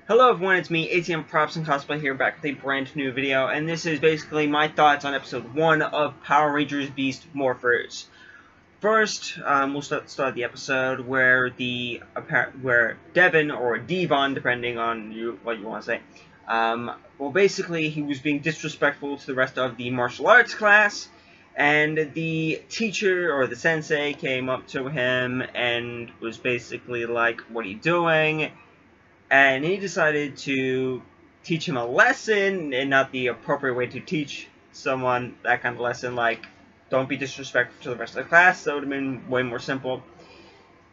Hello everyone, it's me, ATMProps&Cosplay here, back with a brand new video, and this is basically my thoughts on episode 1 of Power Rangers Beast Morphers. First, we'll start the episode where where Devon, or Devon, depending on what you want to say, well basically he was being disrespectful to the rest of the martial arts class, and the teacher, or the sensei, came up to him and was basically like, "What are you doing?" And he decided to teach him a lesson, and not the appropriate way to teach someone that kind of lesson, like, don't be disrespectful to the rest of the class. That would have been way more simple.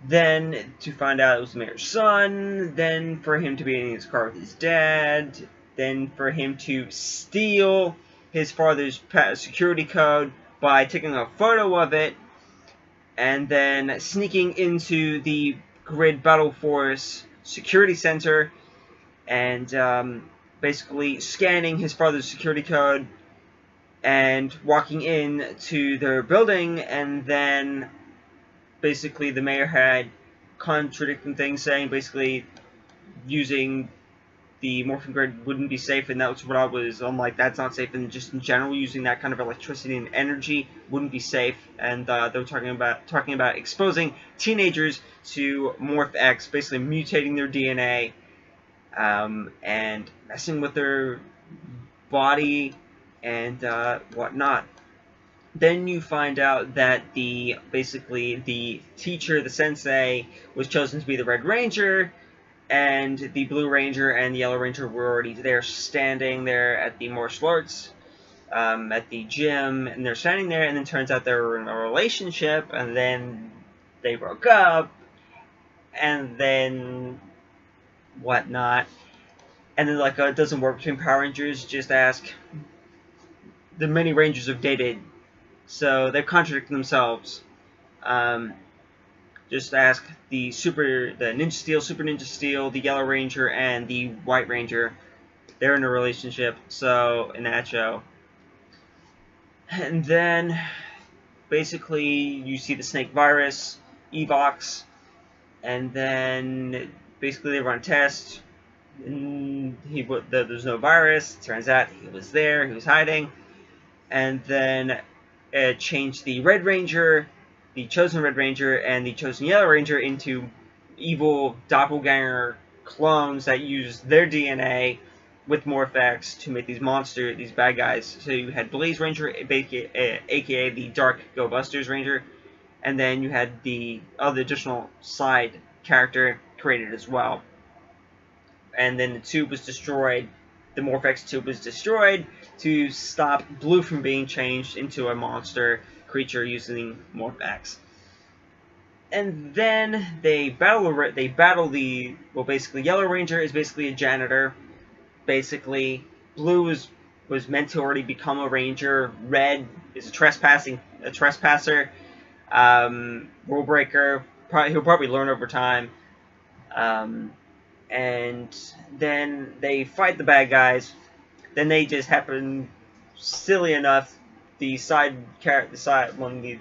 Then to find out it was the mayor's son, then for him to be in his car with his dad, then for him to steal his father's security code by taking a photo of it, and then sneaking into the Grid Battle Force security center and basically scanning his father's security code and walking in to their building, and then basically the mayor had contradicting things, saying basically using the morphing grid wouldn't be safe, and that's what I'm like, that's not safe, and just in general using that kind of electricity and energy wouldn't be safe. And they were talking about exposing teenagers to Morph X, basically mutating their DNA and messing with their body and whatnot. Then you find out that basically the teacher, the sensei, was chosen to be the Red Ranger, and the Blue Ranger and the Yellow Ranger were already there, standing there at the martial arts, at the gym, and they're standing there, and then turns out they were in a relationship, and then they broke up, and then whatnot. And then, like, it doesn't work between Power Rangers, just ask. The many Rangers have dated, so they're contradicting themselves. Just ask the Ninja Steel, Super Ninja Steel, the Yellow Ranger, and the White Ranger. They're in a relationship, so, in that show. And then, basically, you see the Snake Virus, Evox, and then, basically, they run a test. And there's no virus. It turns out he was there, he was hiding. And then it changed the Red Ranger, the chosen Red Ranger, and the chosen Yellow Ranger into evil doppelganger clones that use their DNA with Morph-X to make these bad guys. So you had Blaze Ranger, aka the Dark Go Busters Ranger, and then you had the other additional side character created as well. And then the tube was destroyed. The Morph-X tube was destroyed to stop Blue from being changed into a monster creature using Morph-X. And then they battle the, well, basically Yellow Ranger is basically a janitor. Basically, Blue was meant to already become a ranger. Red is a trespasser, rule breaker. He'll probably learn over time. And then they fight the bad guys. Then they just happen, silly enough, the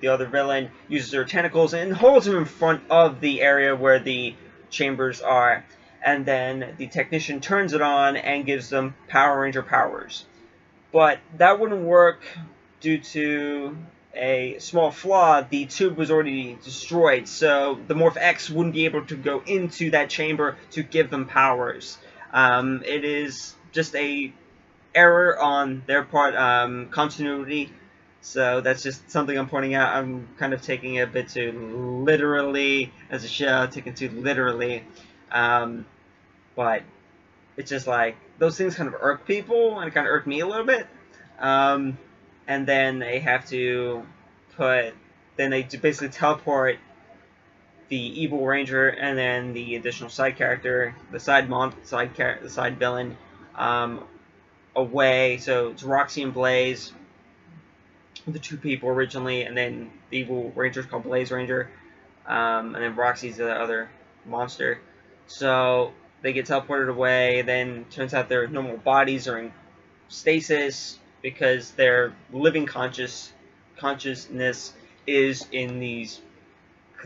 other villain uses her tentacles and holds him in front of the area where the chambers are. And then the technician turns it on and gives them Power Ranger powers. But that wouldn't work due to a small flaw. The tube was already destroyed, so the Morph X wouldn't be able to go into that chamber to give them powers. It is just a error on their part, continuity. So that's just something I'm pointing out. I'm kind of taking it a bit too literally as a show, taking too literally. But it's just like, those things kind of irk people, and it kind of irked me a little bit. And then they have to then they basically teleport the evil ranger and then the additional side character, the side villain, away. So it's Roxy and Blaze, the two people originally, and then the evil ranger is called Blaze Ranger, and then Roxy's the other monster. So they get teleported away. Then turns out their normal bodies are in stasis because their living consciousness is in these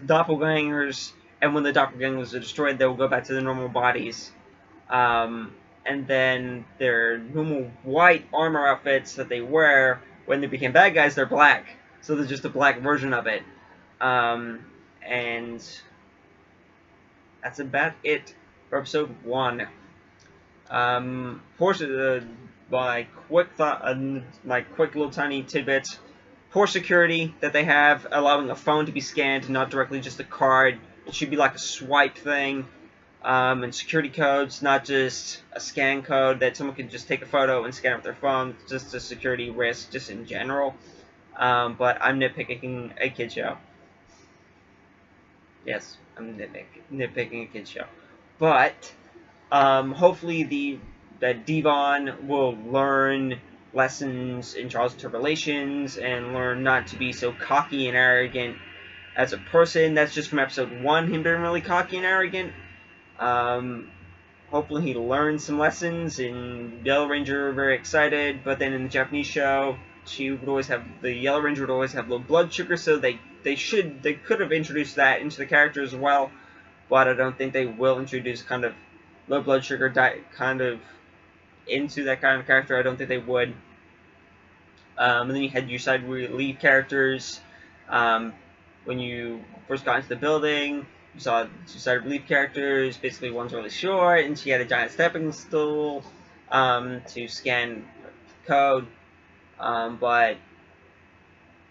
doppelgangers, and when the doppelgangers are destroyed, they will go back to their normal bodies. And then their normal white armor outfits that they wear when they became bad guys, they're black. So there's just a black version of it. And that's about it for episode 1. My quick thought, like quick little tiny tidbits. Poor security that they have, allowing a phone to be scanned, not directly just a card. It should be like a swipe thing. And security codes, not just a scan code that someone can just take a photo and scan it with their phone. It's just a security risk, just in general. But I'm nitpicking a kid show. Yes, I'm nitpicking a kid show. But hopefully that Devon will learn lessons in trials and tribulations and learn not to be so cocky and arrogant as a person. That's just from episode 1, him being really cocky and arrogant. Hopefully he learns some lessons. In Yellow Ranger, very excited, but then in the Japanese show, the Yellow Ranger would always have low blood sugar, so they could have introduced that into the character as well, but I don't think they will introduce kind of low blood sugar diet kind of into that kind of character. I don't think they would. And then you had your side relief characters. When you first got into the building, you saw 2 side relief characters. Basically, one's really short, and she had a giant stepping stool to scan code. But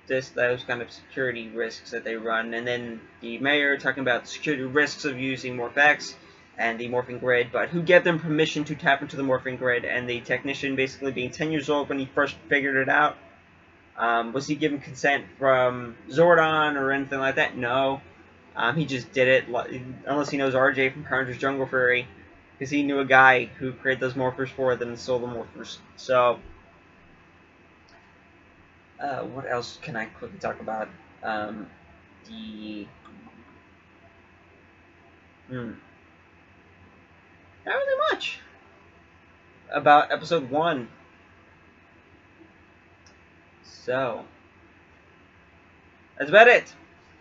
just those kind of security risks that they run. And then the mayor talking about the security risks of using MorphX and the morphing grid, but who gave them permission to tap into the morphing grid, and the technician basically being 10 years old when he first figured it out. Was he given consent from Zordon or anything like that? No. He just did it, unless he knows RJ from Power Rangers Jungle Fury, because he knew a guy who created those morphers for them and sold the morphers. So, what else can I quickly talk about? Not really much about episode 1. So, that's about it.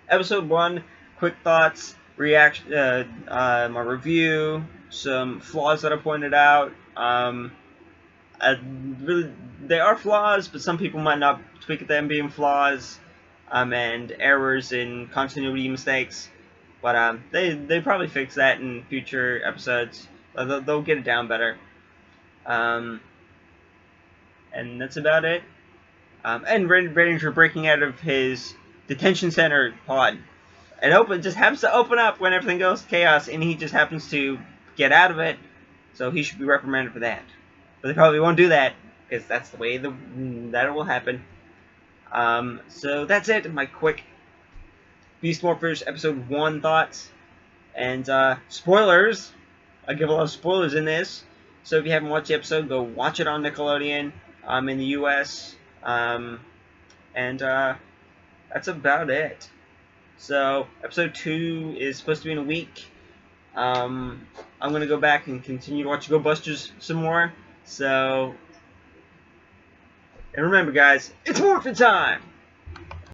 Episode 1, quick thoughts, reaction, my review, some flaws that I pointed out. They are flaws, but some people might not tweak at them being flaws, and errors in continuity mistakes. But they probably fix that in future episodes. They'll get it down better. And that's about it. And Red Ranger breaking out of his detention center pod. It just happens to open up when everything goes chaos, and he just happens to get out of it. So he should be reprimanded for that. But they probably won't do that, because that's the way that will happen. So that's it. My quick Beast Morphers episode 1 thoughts. And spoilers. I give a lot of spoilers in this. So if you haven't watched the episode, go watch it on Nickelodeon in the US. And that's about it. So episode 2 is supposed to be in a week. I'm going to go back and continue to watch Go Busters some more. So, and remember guys, it's morphin' time!